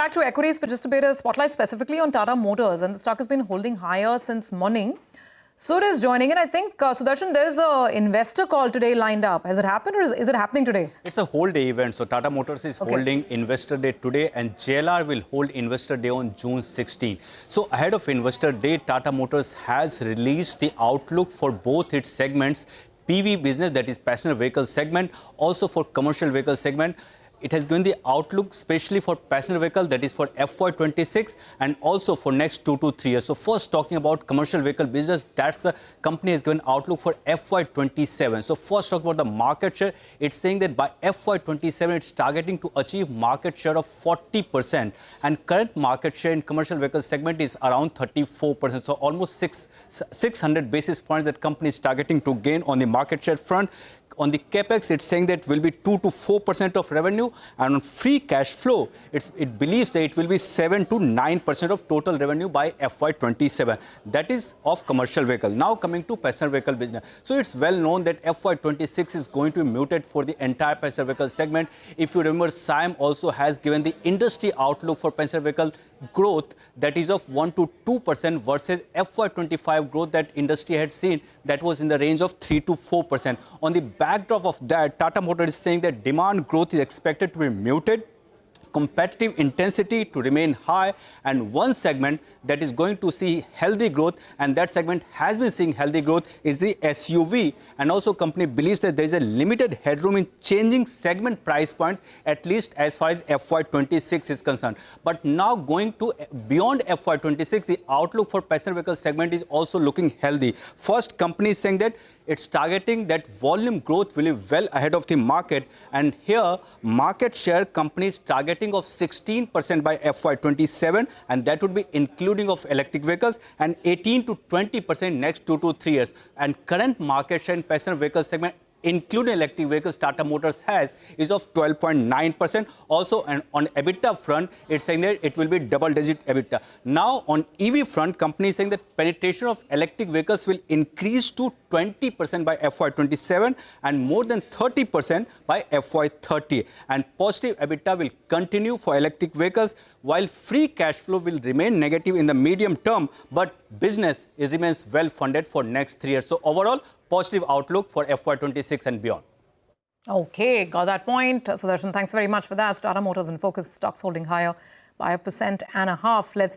back to equities for just a bit. A spotlight specifically on Tata Motors, and the stock has been holding higher since morning. So it is joining in. I think, Sudarshan, there's an investor call today lined up. Has it happened or is it happening today? It's a whole day event. So Tata Motors is holding Investor Day today, and JLR will hold Investor Day on June 16. So ahead of Investor Day, Tata Motors has released the outlook for both its segments, PV business, that is passenger vehicle segment, also for commercial vehicle segment. It has given the outlook especially for passenger vehicle, that is for FY26 and also for next 2 to 3 years. So first, talking about commercial vehicle business, that's the company has given outlook for FY27. So first, talk about the market share. It's saying that by FY27, it's targeting to achieve market share of 40%. And current market share in commercial vehicle segment is around 34%. So almost 600 basis points that company is targeting to gain on the market share front. On the capex, it's saying that will be 2 to 4% of revenue, and on free cash flow, it believes that it will be 7 to 9% of total revenue by FY27. That is of commercial vehicle. Now coming to passenger vehicle business. So it's well known that FY26 is going to be muted for the entire passenger vehicle segment. If you remember, SIAM also has given the industry outlook for passenger vehicle growth that is of 1 to 2% versus FY25 growth that industry had seen that was in the range of 3 to 4%. On the backdrop of that, Tata Motors is saying that demand growth is expected to be muted, competitive intensity to remain high, and one segment that is going to see healthy growth, and that segment has been seeing healthy growth, is the SUV. And also company believes that there is a limited headroom in changing segment price points, at least as far as FY26 is concerned. But now going to beyond FY26, the outlook for passenger vehicle segment is also looking healthy. First, company is saying that it's targeting that volume growth will be well ahead of the market, and here market share companies targeting of 16% by FY27, and that would be including of electric vehicles, and 18 to 20% next 2 to 3 years. And current market share in passenger vehicle segment, including electric vehicles, Tata Motors has is of 12.9%. Also, and on EBITDA front, it's saying that it will be double-digit EBITDA. Now, on EV front, company is saying that penetration of electric vehicles will increase to 20% by FY27 and more than 30% by FY30. And positive EBITDA will continue for electric vehicles, while free cash flow will remain negative in the medium term, but business remains well funded for next 3 years. So overall, positive outlook for FY26 and beyond. Okay, got that point. Sudarshan, thanks very much for that. Tata Motors in focus, stocks holding higher by 1.5%. Let's take